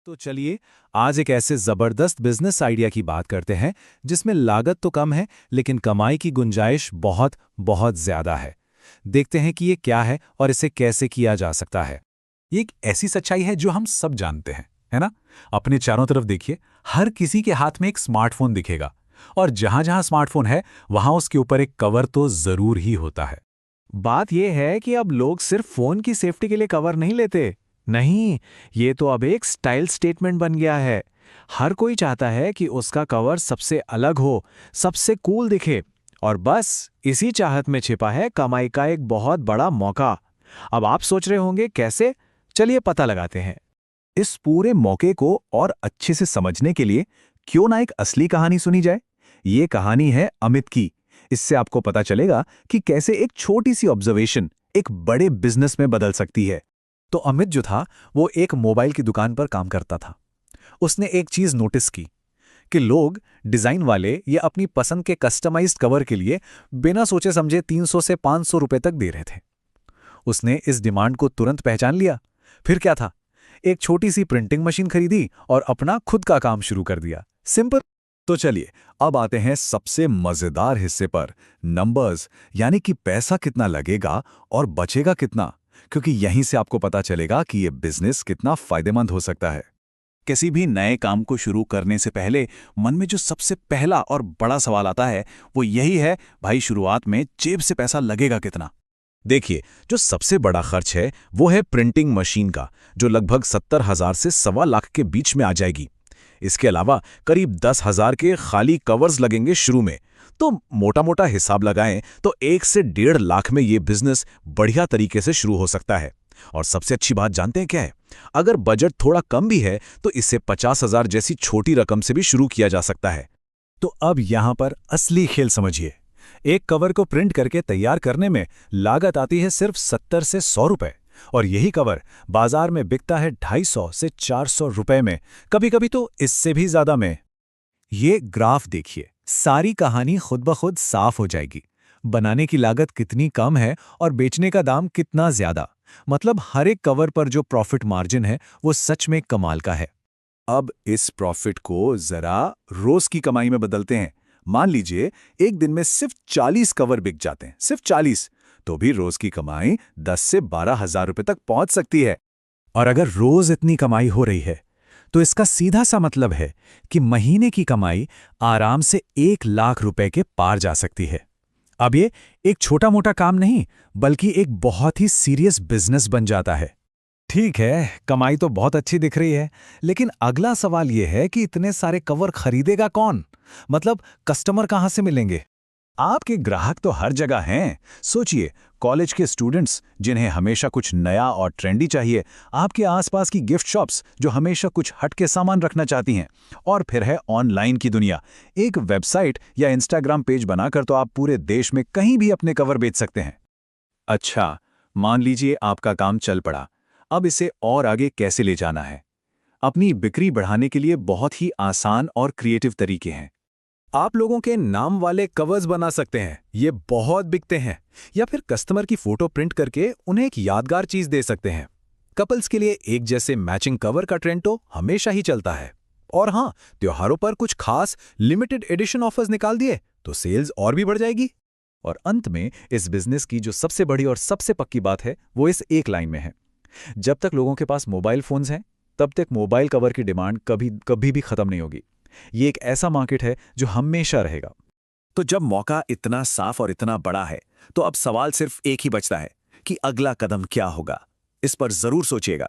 तो चलिए आज एक ऐसे जबरदस्त बिजनेस आइडिया की बात करते हैं जिसमें लागत तो कम है लेकिन कमाई की गुंजाइश बहुत बहुत ज्यादा है। देखते हैं कि ये क्या है और इसे कैसे किया जा सकता है। ये एक ऐसी सच्चाई है जो हम सब जानते हैं, है ना? अपने चारों तरफ देखिए, हर किसी के हाथ में एक स्मार्टफोन दिखेगा और जहां जहां स्मार्टफोन है वहां उसके ऊपर एक कवर तो जरूर ही होता है। बात यह है कि अब लोग सिर्फ फोन की सेफ्टी के लिए कवर नहीं लेते। नहीं, ये तो अब एक स्टाइल स्टेटमेंट बन गया है। हर कोई चाहता है कि उसका कवर सबसे अलग हो, सबसे कूल दिखे। और बस इसी चाहत में छिपा है कमाई का एक बहुत बड़ा मौका। अब आप सोच रहे होंगे कैसे? चलिए पता लगाते हैं। इस पूरे मौके को और अच्छे से समझने के लिए क्यों ना एक असली कहानी सुनी जाए। ये कहानी है अमित की। इससे आपको पता चलेगा कि कैसे एक छोटी सी ऑब्जर्वेशन एक बड़े बिजनेस में बदल सकती है। तो अमित जो था वो एक मोबाइल की दुकान पर काम करता था। उसने एक चीज नोटिस की कि लोग डिजाइन वाले या अपनी पसंद के कस्टमाइज्ड कवर के लिए बिना सोचे समझे 300 से 500 रुपए तक दे रहे थे। उसने इस डिमांड को तुरंत पहचान लिया। फिर क्या था, एक छोटी सी प्रिंटिंग मशीन खरीदी और अपना खुद का काम शुरू कर दिया। सिंपल। तो चलिए अब आते हैं सबसे मजेदार हिस्से पर, नंबर्स, यानी कि पैसा कितना लगेगा और बचेगा कितना, क्योंकि यहीं से आपको पता चलेगा कि ये बिजनेस कितना फायदेमंद हो सकता है। किसी भी नए काम को शुरू करने से पहले मन में जो सबसे पहला और बड़ा सवाल आता है वो यही है, भाई शुरुआत में जेब से पैसा लगेगा कितना। देखिए, जो सबसे बड़ा खर्च है वो है प्रिंटिंग मशीन का, जो लगभग 70,000 से 1,25,00,000 के बीच में आ जाएगी। इसके अलावा करीब 10,000 के खाली कवर्स लगेंगे शुरू में। तो मोटा मोटा हिसाब लगाएं तो 1 से 1,50,000 में ये बिजनेस बढ़िया तरीके से शुरू हो सकता है। और सबसे अच्छी बात जानते हैं क्या है? अगर बजट थोड़ा कम भी है तो इसे 50,000 जैसी छोटी रकम से भी शुरू किया जा सकता है। तो अब यहां पर असली खेल समझिए। एक कवर को प्रिंट करके तैयार करने में लागत आती है सिर्फ 70 से 100 रुपए, और यही कवर बाजार में बिकता है 250 से 400 रुपए में, कभी कभी तो इससे भी ज्यादा में। ये ग्राफ देखिए, सारी कहानी खुद ब खुद साफ हो जाएगी। बनाने की लागत कितनी कम है और बेचने का दाम कितना ज्यादा। मतलब हर एक कवर पर जो प्रॉफिट मार्जिन है वो सच में कमाल का है। अब इस प्रॉफिट को जरा रोज की कमाई में बदलते हैं। मान लीजिए एक दिन में सिर्फ 40 कवर बिक जाते हैं, सिर्फ 40, तो भी रोज की कमाई 10 से 12,000 रुपए तक पहुंच सकती है। और अगर रोज इतनी कमाई हो रही है तो इसका सीधा सा मतलब है कि महीने की कमाई आराम से 1,00,000 रुपए के पार जा सकती है। अब ये एक छोटा मोटा काम नहीं बल्कि एक बहुत ही सीरियस बिजनेस बन जाता है। ठीक है, कमाई तो बहुत अच्छी दिख रही है, लेकिन अगला सवाल यह है कि इतने सारे कवर खरीदेगा कौन? मतलब कस्टमर कहां से मिलेंगे? आपके ग्राहक तो हर जगह हैं। सोचिए, कॉलेज के स्टूडेंट्स जिन्हें हमेशा कुछ नया और ट्रेंडी चाहिए, आपके आसपास की गिफ्ट शॉप्स जो हमेशा कुछ हटके सामान रखना चाहती हैं, और फिर है ऑनलाइन की दुनिया। एक वेबसाइट या इंस्टाग्राम पेज बनाकर तो आप पूरे देश में कहीं भी अपने कवर बेच सकते हैं। अच्छा, मान लीजिए आपका काम चल पड़ा। अब इसे और आगे कैसे ले जाना है? अपनी बिक्री बढ़ाने के लिए बहुत ही आसान और क्रिएटिव तरीके हैं। आप लोगों के नाम वाले कवर्स बना सकते हैं, ये बहुत बिकते हैं। या फिर कस्टमर की फोटो प्रिंट करके उन्हें एक यादगार चीज दे सकते हैं। कपल्स के लिए एक जैसे मैचिंग कवर का ट्रेंड तो हमेशा ही चलता है। और हाँ, त्योहारों पर कुछ खास लिमिटेड एडिशन ऑफर्स निकाल दिए तो सेल्स और भी बढ़ जाएगी। और अंत में इस बिजनेस की जो सबसे बड़ी और सबसे पक्की बात है वो इस एक लाइन में है, जब तक लोगों के पास मोबाइल फोन्स हैं तब तक मोबाइल कवर की डिमांड कभी कभी भी खत्म नहीं होगी। ये एक ऐसा मार्केट है जो हमेशा रहेगा। तो जब मौका इतना साफ और इतना बड़ा है तो अब सवाल सिर्फ एक ही बचता है कि अगला कदम क्या होगा। इस पर जरूर सोचिएगा।